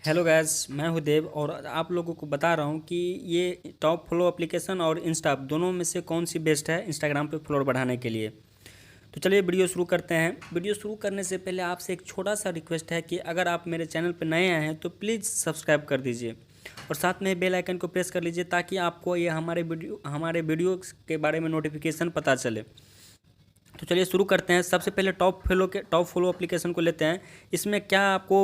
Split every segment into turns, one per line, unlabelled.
Hello guys, मैं हूँ देव और आप लोगों को बता रहा हूँ कि ये टॉप फ्लो एप्लीकेशन और इंस्टा दोनों में से कौन सी बेस्ट है इंस्टाग्राम पे फॉलोअर बढ़ाने के लिए। तो चलिए वीडियो शुरू करते हैं। वीडियो शुरू करने से पहले आपसे एक छोटा सा रिक्वेस्ट है कि अगर आप मेरे चैनल पर नए आए हैं तो प्लीज़ सब्सक्राइब कर दीजिए और साथ में बेल आइकन को प्रेस कर लीजिए ताकि आपको ये हमारे वीडियो के बारे में नोटिफिकेशन पता चले। तो चलिए शुरू करते हैं। सबसे पहले टॉप फॉलो एप्लीकेशन को लेते हैं। इसमें क्या आपको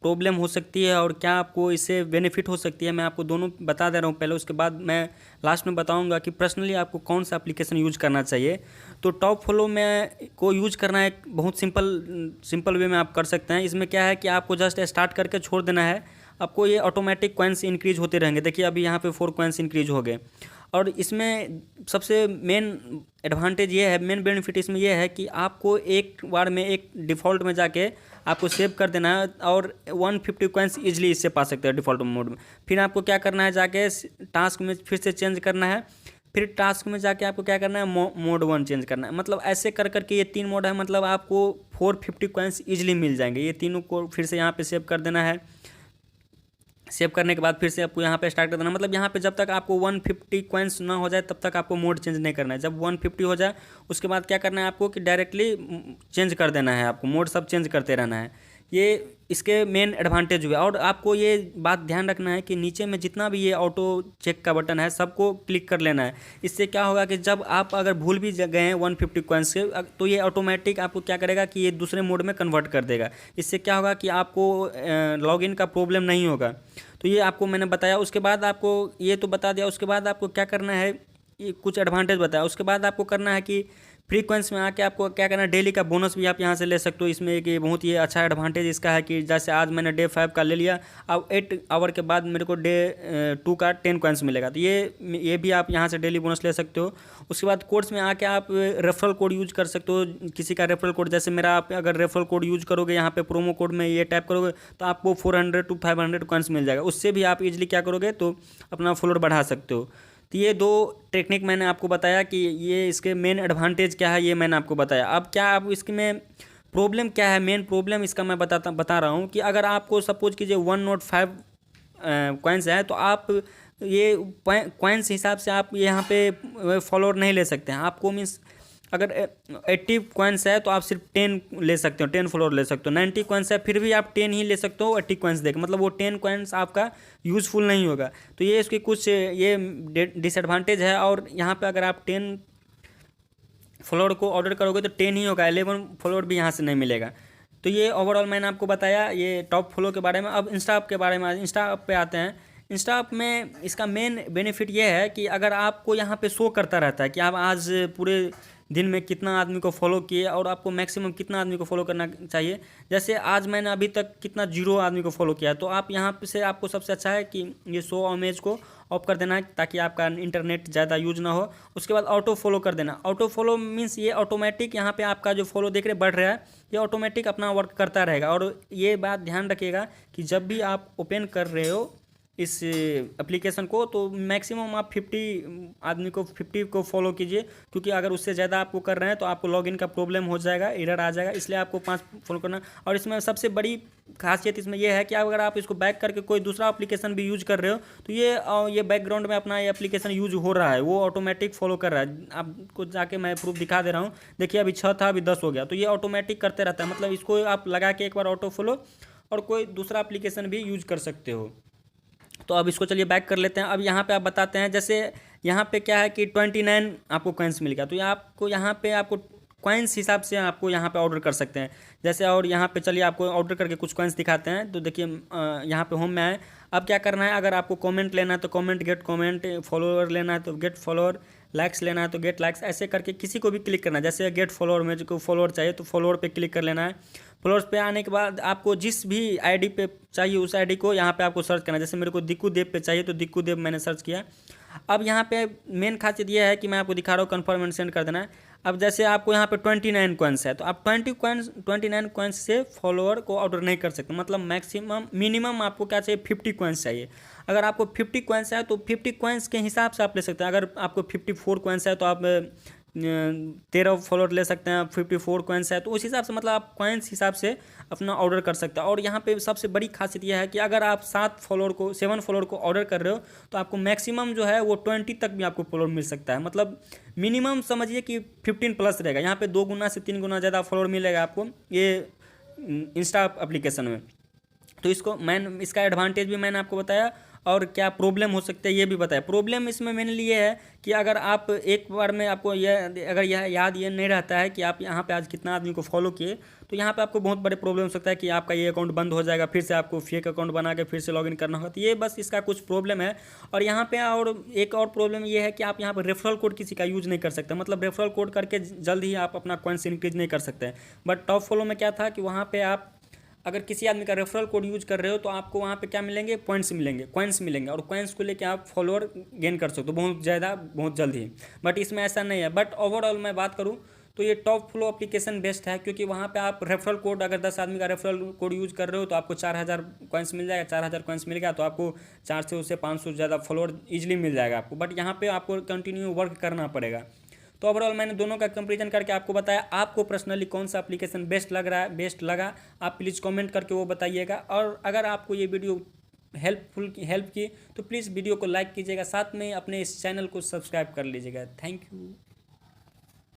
प्रॉब्लम हो सकती है और क्या आपको इससे बेनिफिट हो सकती है, मैं आपको दोनों बता दे रहा हूँ पहले। उसके बाद मैं लास्ट में बताऊँगा कि पर्सनली आपको कौन सा एप्लीकेशन यूज करना चाहिए। तो टॉप फॉलो में को यूज करना एक बहुत सिंपल वे में आप कर सकते हैं। इसमें क्या है कि आपको जस्ट स्टार्ट करके छोड़ देना है। आपको ये ऑटोमेटिक कॉइन्स इंक्रीज होते रहेंगे। देखिए अभी यहाँ पे 4 कॉइन्स इंक्रीज हो गए। और इसमें सबसे मेन एडवांटेज ये है, मेन बेनिफिट इसमें ये है कि आपको एक बार में एक डिफ़ॉल्ट में जाके आपको सेव कर देना है और 150 कॉइन्स ईजिली इससे पा सकते हैं डिफ़ॉल्ट मोड में। फिर आपको क्या करना है, जाके टास्क में फिर से चेंज करना है। फिर टास्क में जाके आपको क्या करना है, मोड 1 चेंज करना है। मतलब ऐसे कर करके ये 3 मोड है, मतलब आपको 450 कॉइन्स ईजिली मिल जाएंगे। ये तीनों को फिर से यहाँ पे सेव कर देना है। सेव करने के बाद फिर से आपको यहाँ पे स्टार्ट कर देना। मतलब यहाँ पे जब तक आपको 150 कॉइन्स ना हो जाए तब तक आपको मोड चेंज नहीं करना है। जब 150 हो जाए उसके बाद क्या करना है आपको कि डायरेक्टली चेंज कर देना है। आपको मोड सब चेंज करते रहना है। ये इसके मेन एडवांटेज हुए। और आपको ये बात ध्यान रखना है कि नीचे में जितना भी ये ऑटो चेक का बटन है सबको क्लिक कर लेना है। इससे क्या होगा कि जब आप अगर भूल भी गए हैं 150 कॉइन्स से, तो ये ऑटोमेटिक आपको क्या करेगा कि ये दूसरे मोड में कन्वर्ट कर देगा। इससे क्या होगा कि आपको लॉगिन का प्रॉब्लम नहीं होगा। तो ये आपको मैंने बताया। उसके बाद आपको ये तो बता दिया। उसके बाद आपको क्या करना है, ये कुछ एडवांटेज बताया। उसके बाद आपको करना है कि फ्रीक्वेंस में आके आपको क्या करना है, डेली का बोनस भी आप यहाँ से ले सकते हो। इसमें एक ये बहुत ही अच्छा एडवांटेज इसका है कि जैसे आज मैंने डे 5 का ले लिया, अब 8 आवर के बाद मेरे को डे 2 का 10 कॉइन्स मिलेगा। तो ये भी आप यहाँ से डेली बोनस ले सकते हो। उसके बाद कोड्स में आके आप रेफरल कोड यूज कर सकते हो। किसी का रेफरल कोड, जैसे मेरा, आप अगर रेफरल कोड यूज करोगे यहाँ पे प्रोमो कोड में ये टाइप करोगे तो आपको 400 to 500 कॉइन्स मिल जाएगा। उससे भी आप इजीली क्या करोगे तो अपना फॉलोअर बढ़ा सकते हो। तो ये 2 टेक्निक मैंने आपको बताया कि ये इसके मेन एडवांटेज क्या है, ये मैंने आपको बताया। अब क्या आप इसके में प्रॉब्लम क्या है, मेन प्रॉब्लम इसका मैं बता रहा हूँ कि अगर आपको सपोज कीजिए 105 कॉइन्स है तो आप ये कॉइन्स हिसाब से आप यहाँ पे फॉलोअर नहीं ले सकते हैं। आपको मीन्स अगर 80 कॉइन्स है तो आप सिर्फ 10 ले सकते हो, 10 फ्लोर ले सकते हो। 90 कॉइन्स है फिर भी आप 10 ही ले सकते हो 80 कॉइन्स देकर, मतलब वो 10 कॉइन्स आपका यूज़फुल नहीं होगा। तो ये इसके कुछ ये डिसएडवांटेज है। और यहाँ पे अगर आप 10 फ्लोर को ऑर्डर करोगे तो 10 ही होगा, 11 फ्लोर भी यहाँ से नहीं मिलेगा। तो ये ओवरऑल मैंने आपको बताया ये टॉप फ्लो के बारे में। अब इंस्टा ऐप के बारे में, इंस्टा ऐप पे आते हैं। इंस्टा ऐप में इसका मेन बेनिफिट ये है कि अगर आपको यहाँ पे शो करता रहता है कि आप आज पूरे दिन में कितना आदमी को फॉलो किए और आपको मैक्सिमम कितना आदमी को फॉलो करना चाहिए। जैसे आज मैंने अभी तक कितना 0 आदमी को फॉलो किया, तो आप यहाँ पे से आपको सबसे अच्छा है कि ये शो इमेज को ऑफ कर देना है ताकि आपका इंटरनेट ज़्यादा यूज ना हो। उसके बाद ऑटो फॉलो कर देना। ऑटो फॉलो मीन्स ये ऑटोमेटिक यहाँ पे आपका जो फॉलो देख रहे बढ़ रहा है, ये ऑटोमेटिक अपना वर्क करता रहेगा। और ये बात ध्यान रखिएगा कि जब भी आप ओपन कर रहे हो इस एप्लीकेशन को तो मैक्सिमम आप 50 को फॉलो कीजिए, क्योंकि अगर उससे ज़्यादा आपको कर रहे हैं तो आपको लॉगिन का प्रॉब्लम हो जाएगा, एरर आ जाएगा। इसलिए आपको 5 फॉलो करना। और इसमें सबसे बड़ी खासियत इसमें यह है कि अगर आप इसको बैक करके कोई दूसरा एप्लीकेशन भी यूज कर रहे हो तो ये बैकग्राउंड में अपना ये एप्लीकेशन यूज हो रहा है, वो ऑटोमेटिक फॉलो कर रहा है। आपको जाके मैं प्रूफ दिखा दे रहा हूँ। देखिए अभी 6 था, अभी 10 हो गया। तो ये ऑटोमेटिक करते रहता है। मतलब इसको आप लगा के एक बार ऑटो फॉलो और कोई दूसरा एप्लीकेशन भी यूज कर सकते हो। तो अब इसको चलिए बैक कर लेते हैं। अब यहाँ पे आप बताते हैं, जैसे यहाँ पे क्या है कि 29 आपको कॉइन्स मिल गया। तो ये आपको यहाँ पे आपको कॉइन्स हिसाब से आपको यहाँ पे ऑर्डर कर सकते हैं। जैसे और यहाँ पे चलिए आपको ऑर्डर करके कुछ कॉइन्स दिखाते हैं। तो देखिए यहाँ पे होम में आए। अब क्या करना है, अगर आपको कमेंट लेना है तो कमेंट, गेट कमेंट, फॉलोअर लेना है तो गेट फॉलोअर, लाइक्स लेना है तो गेट लाइक्स, ऐसे करके किसी को भी क्लिक करना है। जैसे गेट फॉलोअर में जो फॉलोअर चाहिए तो फॉलोअर पे क्लिक कर लेना है। फॉलोअर्स पे आने के बाद आपको जिस भी आईडी पे चाहिए उस आईडी को यहाँ पे आपको सर्च करना है। जैसे मेरे को दिक्कू देव पे चाहिए तो दिक्कू देव मैंने सर्च किया। अब यहाँ पे मेन खासियत ये है कि मैं आपको दिखा रहा हूँ, कन्फर्म एंड सेंड कर देना है। अब जैसे आपको यहाँ पे 29 कॉइन्स है तो आप 29 कॉइन्स से फॉलोअर को ऑर्डर नहीं कर सकते। मतलब मिनिमम आपको क्या चाहिए, 50 कॉइन्स चाहिए। अगर आपको 50 कॉइन्स है तो 50 कॉइन्स के हिसाब से आप ले सकते हैं। अगर आपको 54 कॉइन्स है तो आप 13 फॉलोअर ले सकते हैं, 54 कॉइन्स है, तो उस हिसाब से मतलब आप कॉइन्स हिसाब से अपना ऑर्डर कर सकते हैं। और यहाँ पे सबसे बड़ी खासियत यह है कि अगर आप 7 फॉलोअर को ऑर्डर कर रहे हो तो आपको मैक्सिमम जो है वो 20 तक भी आपको फॉलोअर मिल सकता है। मतलब मिनिमम समझिए कि 15 प्लस रहेगा, यहाँ पे 2 गुना से 3 गुना ज़्यादा फॉलोअर मिलेगा आपको ये इंस्टा एप्लीकेशन में। तो इसका एडवांटेज भी मैंने आपको बताया, और क्या प्रॉब्लम हो सकता है ये भी बताया। प्रॉब्लम इसमें मेनली ये है कि अगर आप एक बार में आपको अगर यह याद ये नहीं रहता है कि आप यहाँ पे आज कितना आदमी को फॉलो किए, तो यहाँ पे आपको बहुत बड़े प्रॉब्लम हो सकता है कि आपका ये अकाउंट बंद हो जाएगा, फिर से आपको फेक अकाउंट बना के फिर से लॉगिन करना होगा। तो ये बस इसका कुछ प्रॉब्लम है। और यहाँ पे और एक और प्रॉब्लम ये है कि आप यहाँ पर रेफरल कोड किसी का यूज़ नहीं कर सकते, मतलब रेफरल कोड करके जल्द ही आप अपना कॉइन्स इंक्रीज नहीं कर सकते। बट टॉप फॉलो में क्या था कि वहाँ पर आप अगर किसी आदमी का रेफरल कोड यूज कर रहे हो तो आपको वहाँ पे क्या मिलेंगे, पॉइंट्स मिलेंगे, कॉइन्स मिलेंगे, और कॉइन्स को लेके आप फॉलोअर गेन कर सकते हो बहुत ज़्यादा बहुत जल्द ही। बट इसमें ऐसा नहीं है। बट ओवरऑल मैं बात करूँ तो ये टॉप फ्लो एप्लीकेशन बेस्ट है, क्योंकि वहाँ पे आप रेफरल कोड अगर 10 आदमी का रेफरल कोड यूज कर रहे हो तो आपको 4000 कॉइन्स मिल जाएगा। 4000 कॉइन्स मिल गया तो आपको 400 से 500 ज़्यादा फॉलोअर ईजिली मिल जाएगा आपको। बट यहाँ पे आपको कंटिन्यू वर्क करना पड़ेगा। तो ओवरऑल मैंने दोनों का कंपैरिजन करके आपको बताया। आपको पर्सनली कौन सा एप्लीकेशन बेस्ट लगा आप प्लीज़ कमेंट करके वो बताइएगा। और अगर आपको ये वीडियो हेल्प की तो प्लीज़ वीडियो को लाइक कीजिएगा, साथ में अपने इस चैनल को सब्सक्राइब कर लीजिएगा। Thank you.